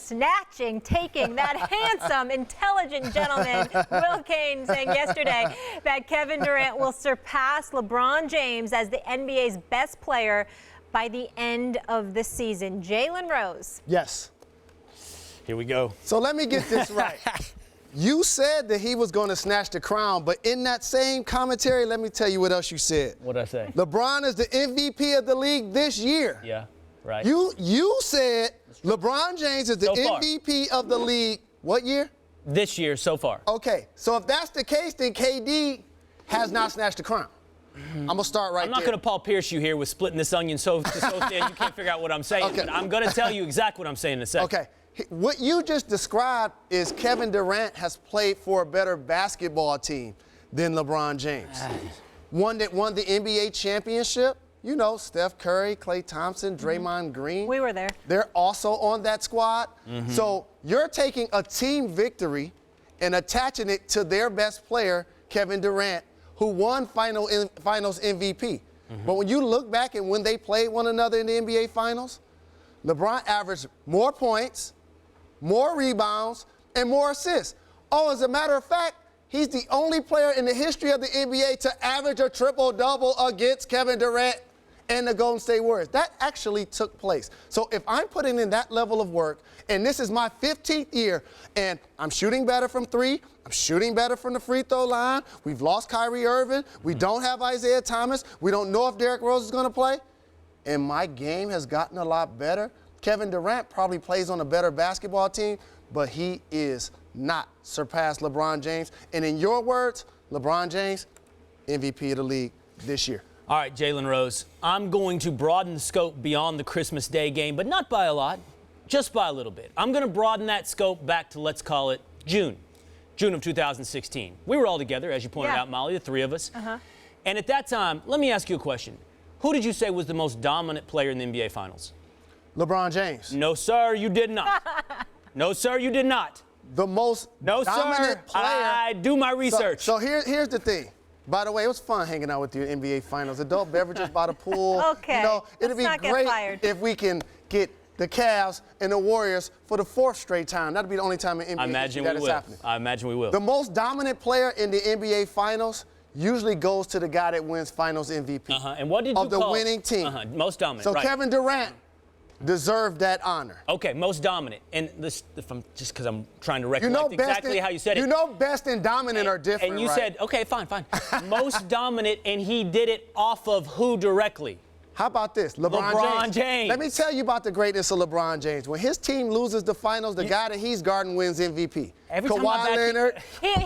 taking that handsome, intelligent gentleman, Will Cain, saying yesterday that Kevin Durant will surpass LeBron James as the NBA's best player by the end of the season. Jalen Rose. Yes. Here we go. So let me get this right. You said that he was going to snatch the crown, but in that same commentary, let me tell you what else you said. What'd I say? LeBron is the MVP of the league this year. Yeah, right. You said LeBron James is the MVP of the league what year? This year so far. Okay, so if that's the case, then KD has not snatched the crown. I'm going to start right there. I'm not going to Paul Pierce you here with splitting this onion so thin you can't figure out what I'm saying. Okay. But I'm going to tell you exactly what I'm saying in a second. Okay. What you just described is Kevin Durant has played for a better basketball team than LeBron James. One that won the NBA championship, you know, Steph Curry, Klay Thompson, Draymond Green. We were there. They're also on that squad. So you're taking a team victory and attaching it to their best player, Kevin Durant, who won finals MVP. But when you look back at when they played one another in the NBA Finals, LeBron averaged more points, more rebounds, and more assists. Oh, as a matter of fact, he's the only player in the history of the NBA to average a triple-double against Kevin Durant and the Golden State Warriors. That actually took place. So if I'm putting in that level of work, and this is my 15th year, and I'm shooting better from three, I'm shooting better from the free throw line, we've lost Kyrie Irving, we don't have Isaiah Thomas, we don't know if Derrick Rose is going to play, and my game has gotten a lot better. Kevin Durant probably plays on a better basketball team, but he is not surpassed LeBron James. And in your words, LeBron James, MVP of the league this year. All right, Jalen Rose, I'm going to broaden the scope beyond the Christmas Day game, but not by a lot, just by a little bit. I'm going to broaden that scope back to, let's call it, June of 2016. We were all together, as you pointed out, Molly, the three of us. And at that time, let me ask you a question. Who did you say was the most dominant player in the NBA Finals? LeBron James. No, sir, you did not. No, sir, you did not. The most dominant player. I do my research. So here's the thing. By the way, it was fun hanging out with you in NBA Finals. Adult beverages by the pool. Okay. You know, it'd be great if we can get the Cavs and the Warriors for the 4th straight time. That'd be the only time in NBA history that is happening. I imagine we will. The most dominant player in the NBA Finals usually goes to the guy that wins Finals MVP. And what did you call? Of the winning team. Most dominant. So right. Kevin Durant deserved that honor. Okay, most dominant. And this, just because I'm trying to recollect exactly how you said it. You know, best and dominant are different, And you right? said, okay, fine. Most dominant, and he did it off of who directly? How about this? LeBron James. Let me tell you about the greatness of LeBron James. When his team loses the finals, the guy that he's guarding wins MVP. Kawhi Leonard,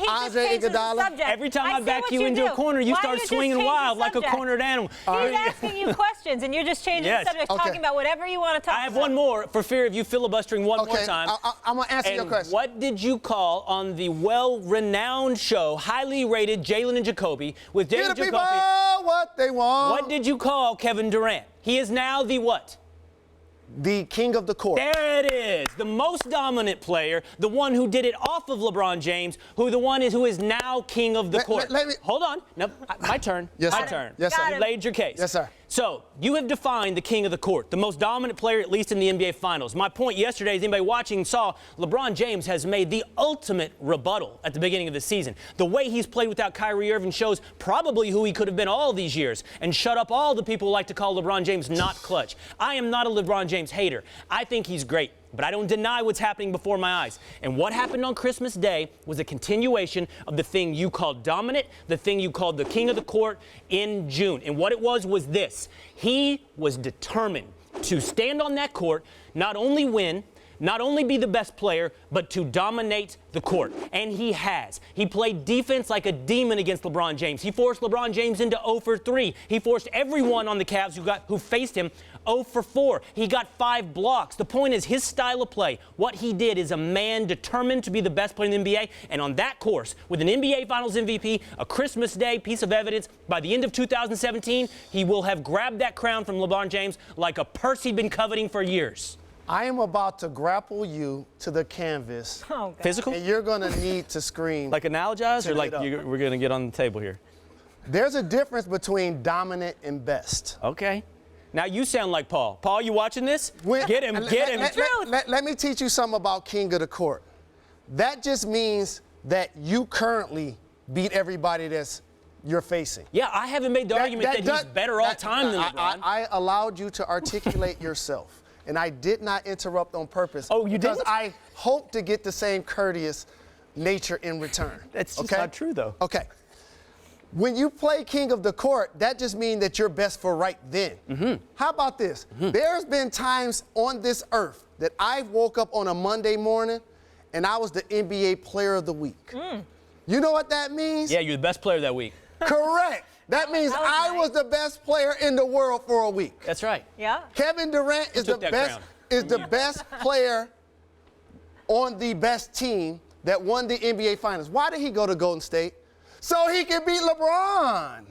Andre Iguodala. Every time I back you into a corner, you start swinging wild like a cornered animal. He's asking you questions, and you're just changing the subject, talking about whatever you want to talk about. I have one more for fear of you filibustering one more time. I'm going to answer your question. What did you call on the well-renowned show, highly rated Jalen and Jacoby, with Jalen and Jacoby? What they want. What did you call Kevin Durant? He is now the what? The king of the court. There it is. The most dominant player, the one who did it off of LeBron James, who is now king of the court. Hold on. No, my turn. Yes, my sir. turn. Yes, sir. You laid your case. Yes, sir. So you have defined the king of the court, the most dominant player, at least in the NBA Finals. My point yesterday, as anybody watching saw, LeBron James has made the ultimate rebuttal at the beginning of the season. The way he's played without Kyrie Irving shows probably who he could have been all these years, and shut up all the people who like to call LeBron James not clutch. I am not a LeBron James hater. I think he's great, but I don't deny what's happening before my eyes. And what happened on Christmas Day was a continuation of the thing you called dominant, the thing you called the king of the court in June. And what it was this. He was determined to stand on that court, not only win, not only be the best player, but to dominate the court. And he has. He played defense like a demon against LeBron James. He forced LeBron James into 0 for 3. He forced everyone on the Cavs who faced him 0 for 4. He got 5 blocks. The point is his style of play. What he did is a man determined to be the best player in the NBA. And on that course, with an NBA Finals MVP, a Christmas Day piece of evidence, by the end of 2017, he will have grabbed that crown from LeBron James like a purse he'd been coveting for years. I am about to grapple you to the canvas. Oh, God. Physical? And you're going to need to scream. Like analogize, or like we're going to get on the table here? There's a difference between dominant and best. Okay. Now you sound like Paul. Paul, you watching this? Get him. Let me teach you something about king of the court. That just means that you currently beat everybody that's you're facing. Yeah, I haven't made the argument that he's better all time than LeBron. I allowed you to articulate yourself, and I did not interrupt on purpose. Oh, you didn't? Because I hope to get the same courteous nature in return. That's just not true, though. Okay. When you play king of the court, that just means that you're best for right then. How about this? There's been times on this earth that I woke up on a Monday morning and I was the NBA player of the week. You know what that means? Yeah, you're the best player that week. Correct. That means I was the best player in the world for a week. That's right. Yeah. Kevin Durant is the best player on the best team that won the NBA Finals. Why did he go to Golden State? So he can beat LeBron.